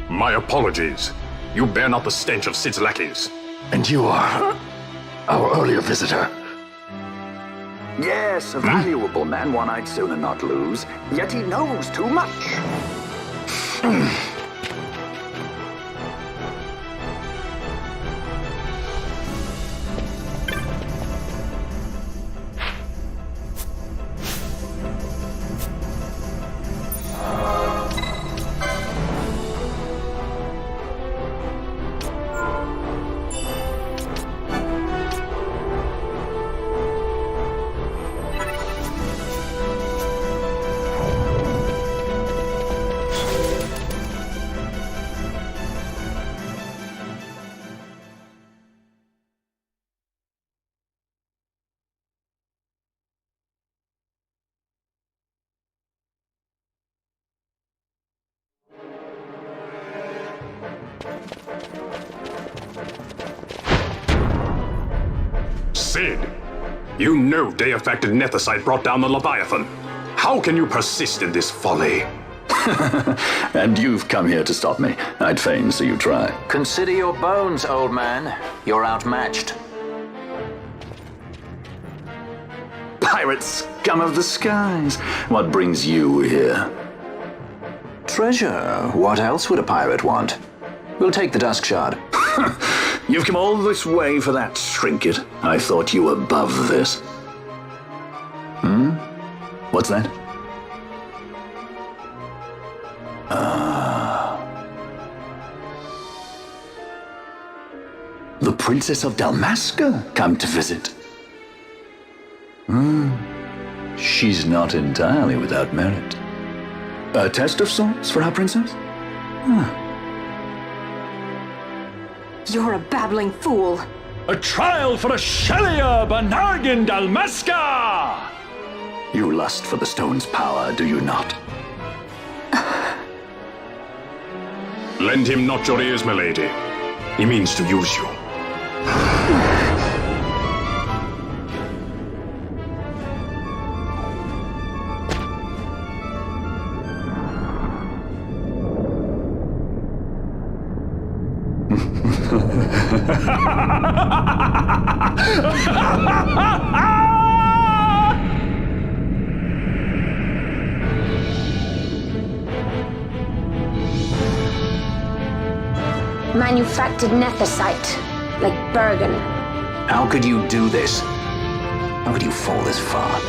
My apologies. You bear not the stench of Cid's lackeys. And you are our earlier visitor. Yes, a valuable man, one I'd sooner not lose. Yet he knows too much. Cid! You know Deifacted Nethicite brought down the Leviathan. How can you persist in this folly? And you've come here to stop me. I'd fain see you try. Consider your bones, old man. You're outmatched. pirate scum of the skies. What brings you here? Treasure. What else would a pirate want? We'll take the Dusk Shard. You've come all this way for that trinket. I thought you were above this. What's that? The Princess of Dalmasca come to visit. She's not entirely without merit. A test of sorts for our princess? You're a babbling fool. A trial for Ashelia Banargin Dalmasca! You lust for the stone's power, do you not? Lend him not your ears, milady. He means to use you. Manufactured nethicite, like Bergen. How could you do this? How could you fall this far?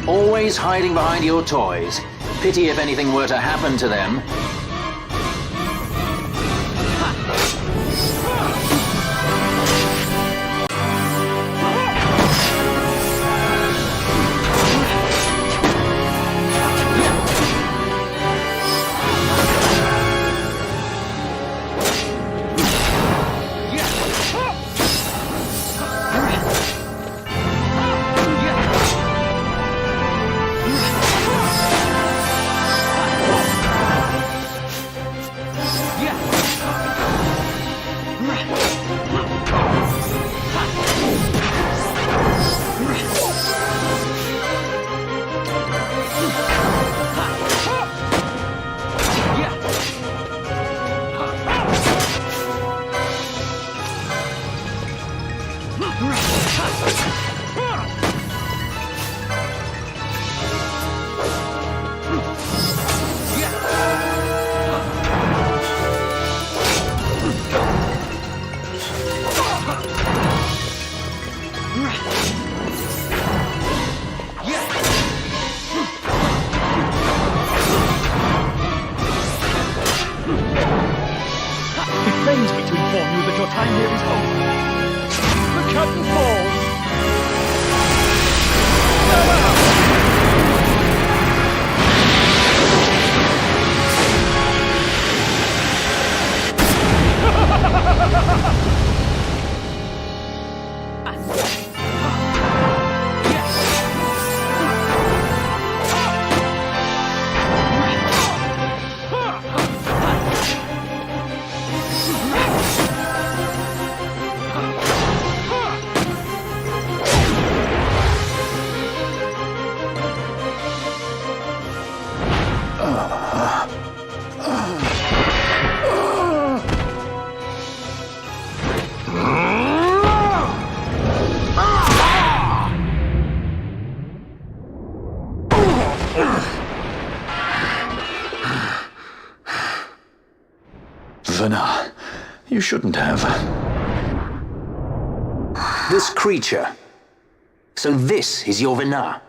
Always hiding behind your toys. Pity if anything were to happen to them. It pains me to inform you that your time here is over. The curtain falls. Vana, you shouldn't have. This creature. So this is your Vana.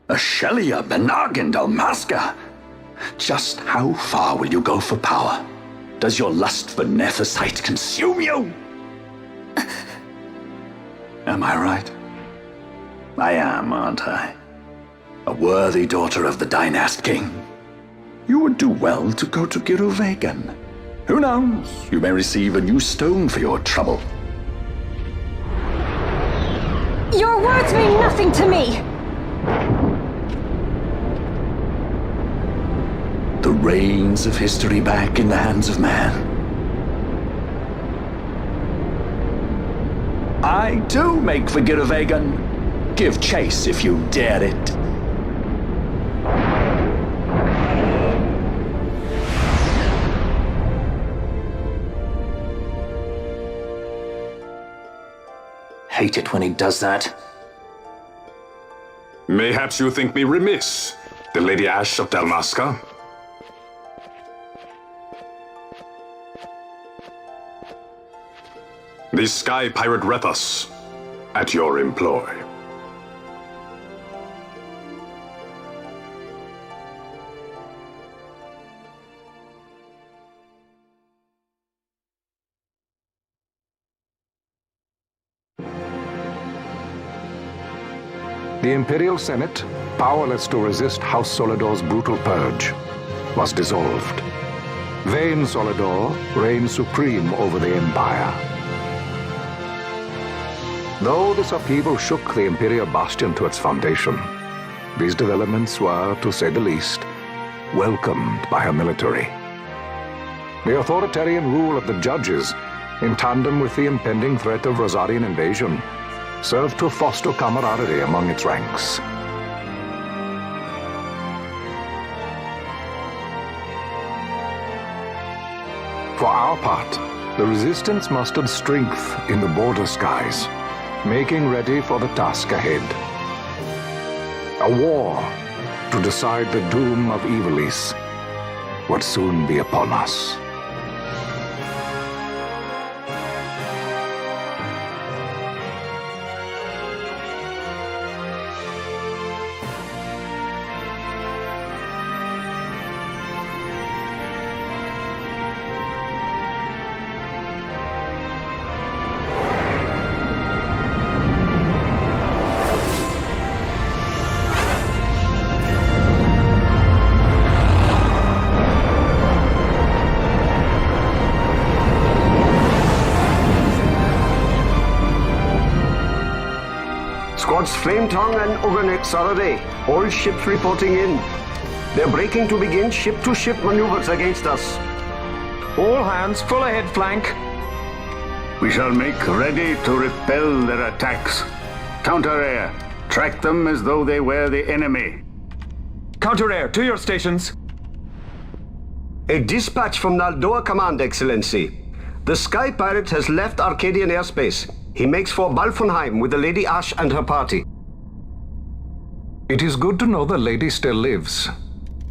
Ashelia Banargin Dalmasca. Just how far will you go for power? Does your lust for nethicite consume you? Am I right? I am, aren't I? A worthy daughter of the Dynast King. You would do well to go to Giruvegan. Who knows? You may receive a new stone for your trouble. Your words mean nothing to me! The reins of history back in the hands of man. I do make for Giruvegan. Give chase if you dare it. Hate it when he does that. Mayhaps you think me remiss, the Lady Ashe of Dalmasca? The Sky Pirate Rethus, at your employ. The Imperial Senate, powerless to resist House Solidor's brutal purge, was dissolved. Vayne Solidor reigned supreme over the Empire. Though this upheaval shook the Imperial Bastion to its foundation, these developments were, to say the least, welcomed by her military. The authoritarian rule of the judges, in tandem with the impending threat of Rosarian invasion, served to foster camaraderie among its ranks. For our part, the Resistance mustered strength in the border skies, making ready for the task ahead. A war to decide the doom of Ivalice would soon be upon us. Squads Flametongue and Ogrenet Saturday. All ships reporting in. They're breaking to begin ship-to-ship maneuvers against us. All hands, full ahead flank. We shall make ready to repel their attacks. Counter-air. Track them as though they were the enemy. Counter-air, to your stations. A dispatch from Naldor Command, Excellency. The Sky Pirate has left Arcadian airspace. He makes for Balfonheim with the Lady Ashe and her party. It is good to know the lady still lives.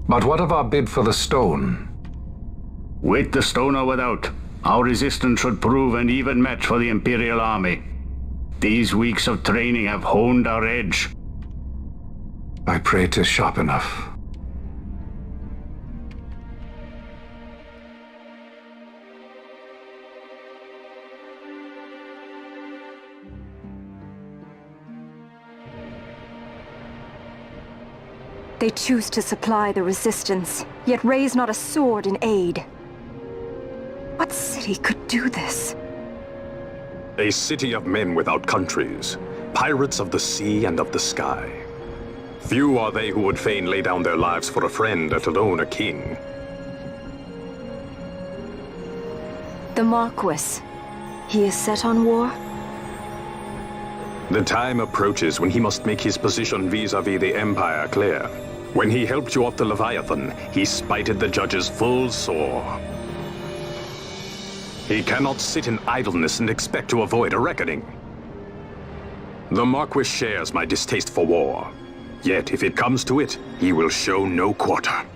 But what of our bid for the stone? With the stone or without, our resistance should prove an even match for the Imperial army. These weeks of training have honed our edge. I pray 'tis sharp enough. They choose to supply the Resistance, yet raise not a sword in aid. What city could do this? A city of men without countries, pirates of the sea and of the sky. Few are they who would fain lay down their lives for a friend, let alone a king. The Marquis. He is set on war? The time approaches when he must make his position vis-à-vis the Empire clear. When he helped you off the Leviathan, he spited the judges full sore. He cannot sit in idleness and expect to avoid a reckoning. The Marquis shares my distaste for war. Yet, if it comes to it, he will show no quarter.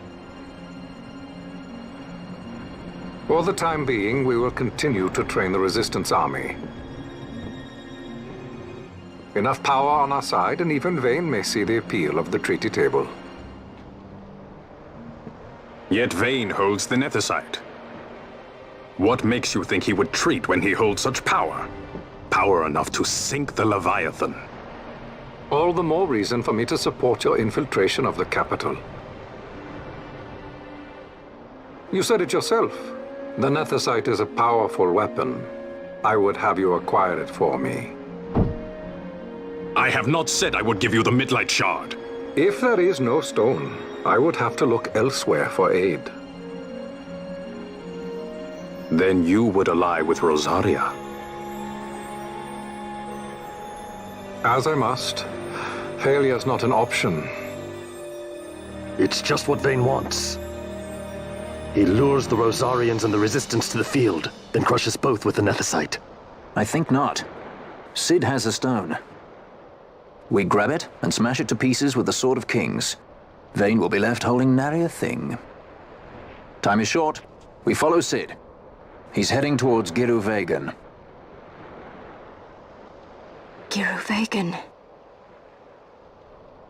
For the time being, we will continue to train the Resistance army. Enough power on our side, and even Vayne may see the appeal of the treaty table. Yet Vayne holds the Nethicite. What makes you think he would treat when he holds such power? power enough to sink the Leviathan. All the more reason for me to support your infiltration of the capital. You said it yourself. The Nethicite is a powerful weapon. I would have you acquire it for me. I have not said I would give you the Midlight Shard. If there is no stone, I would have to look elsewhere for aid. Then you would ally with Rosaria. As I must. Failure's not an option. It's just what Vayne wants. He lures the Rosarians and the Resistance to the field, then crushes both with the Nethicite. I think not. Cid has a stone. We grab it and smash it to pieces with the Sword of Kings. Vayne will be left holding nary a thing. Time is short. We follow Cid. He's heading towards Giruvegan. Giruvegan.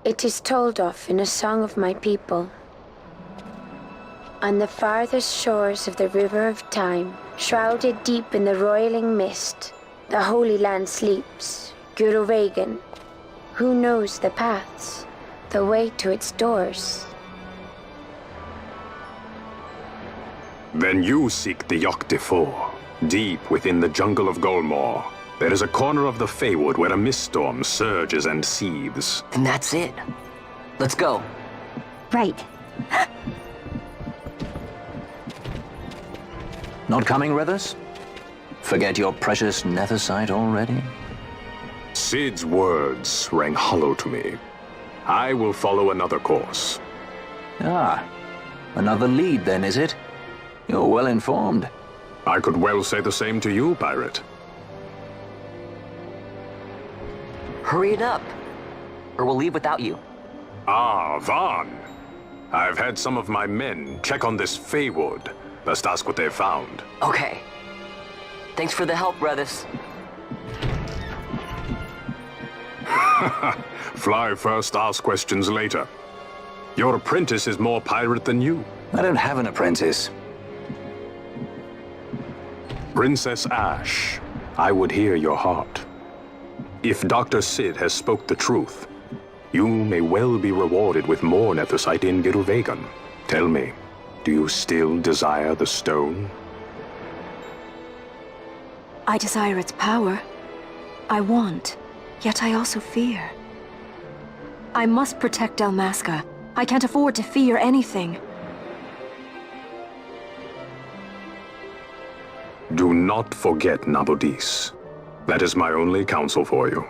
It is told of in a song of my people. On the farthest shores of the River of Time, shrouded deep in the roiling mist, the Holy Land sleeps, Giruvegan. Who knows the paths, the way to its doors? Then you seek the Yogg-Defour. Deep within the jungle of Golmore, there is a corner of the Feywood where a mist storm surges and seethes. And that's it. Let's go. Right. Not coming, Rithers? Forget your precious Nethicite already? Cid's words rang hollow to me. I will follow another course. Ah, another lead then, is it? You're well informed. I could well say the same to you, pirate. Hurry it up, or we'll leave without you. Ah, Vaughn. I've had some of my men check on this Feywood. Best ask what they've found. Okay. Thanks for the help, brothers. Fly first, ask questions later. Your apprentice is more pirate than you. I don't have an apprentice. Princess Ashe, I would hear your heart. If Dr. Cid has spoke the truth, you may well be rewarded with more Nethicite in Giruvegan. Tell me, do you still desire the stone? I desire its power. I want, yet I also fear. I must protect Dalmasca. I can't afford to fear anything. Do not forget Nabudis. That is my only counsel for you.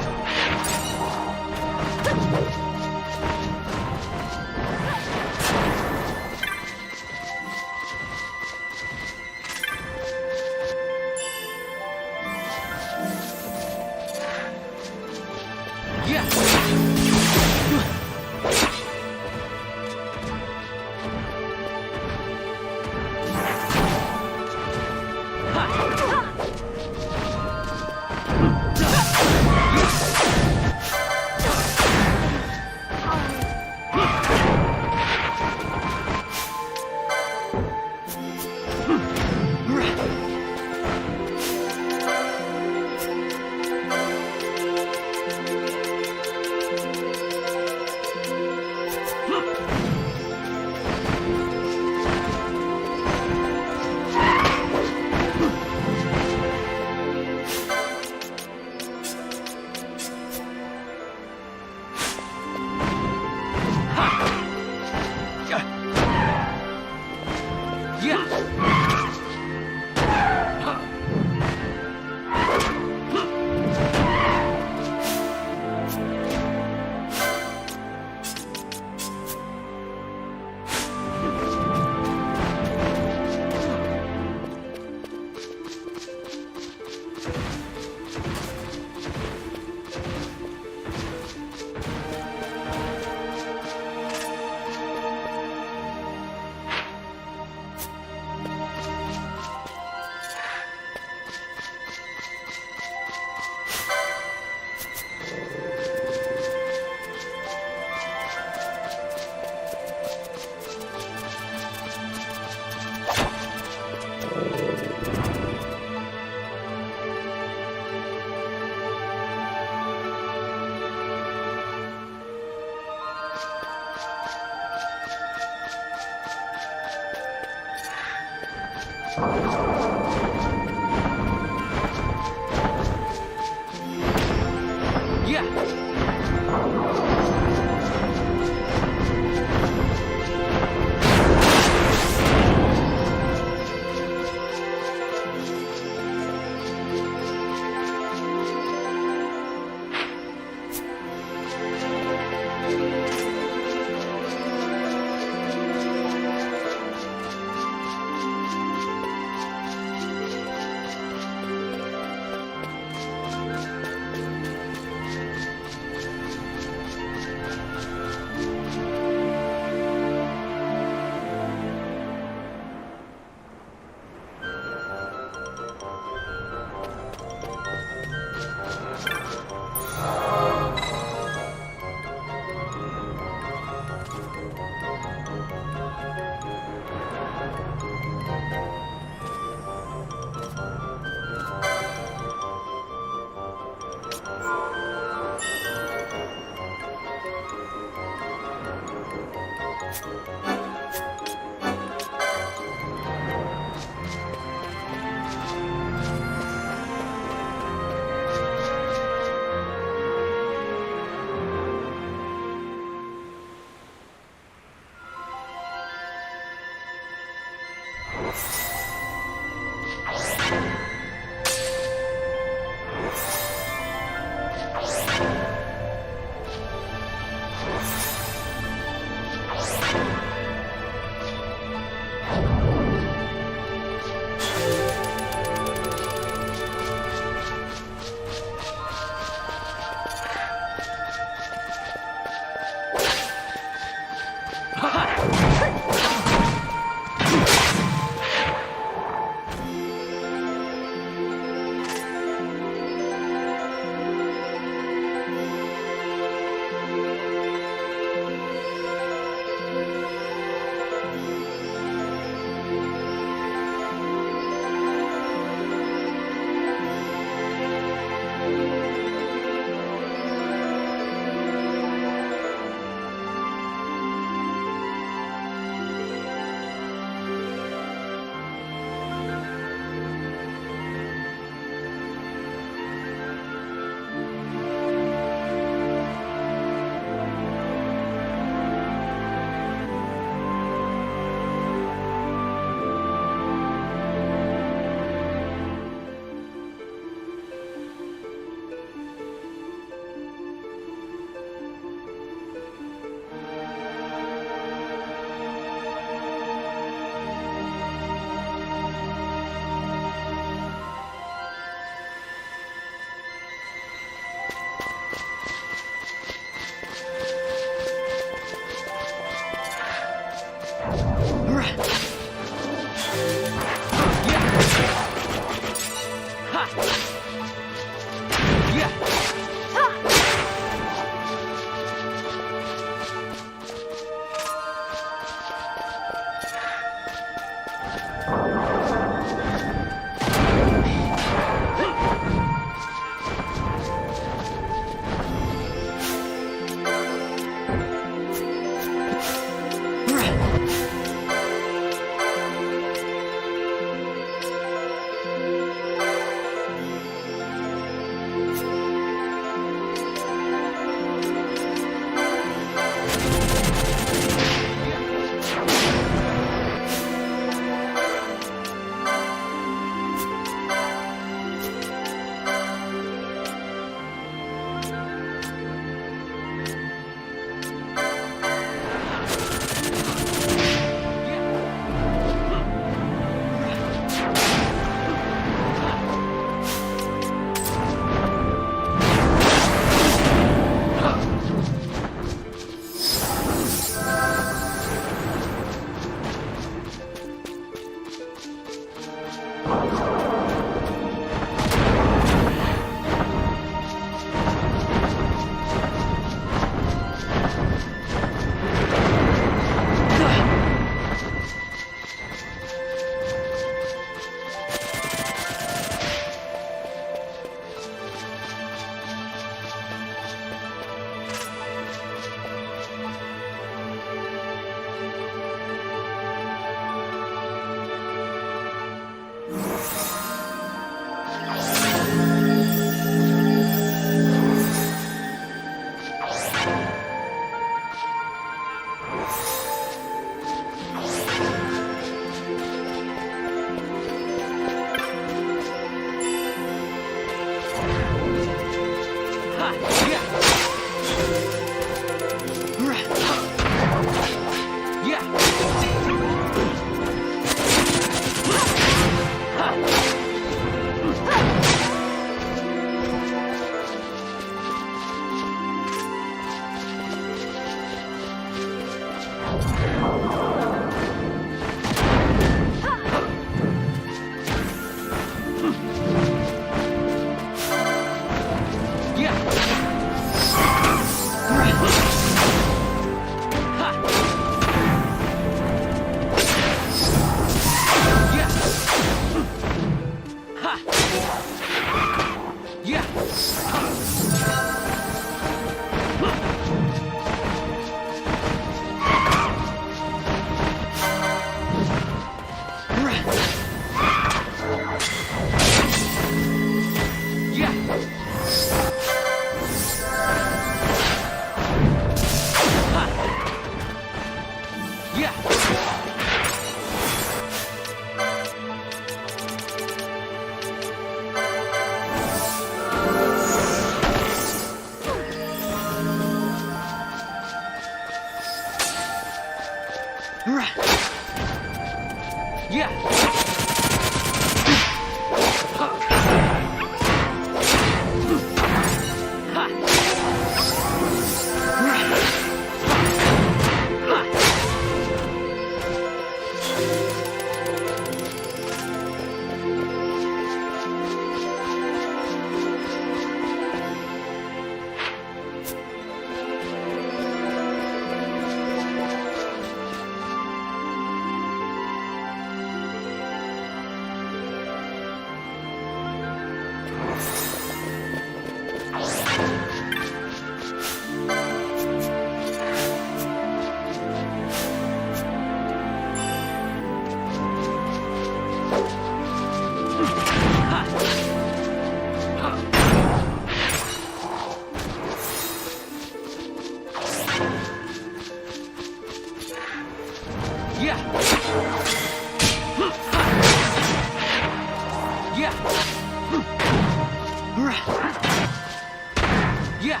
Yeah.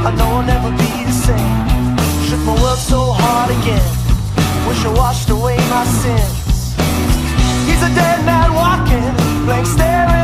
I know I'll never be the same. Shook my world so hard again. Wish I washed away my sins. He's a dead man walking, blank staring.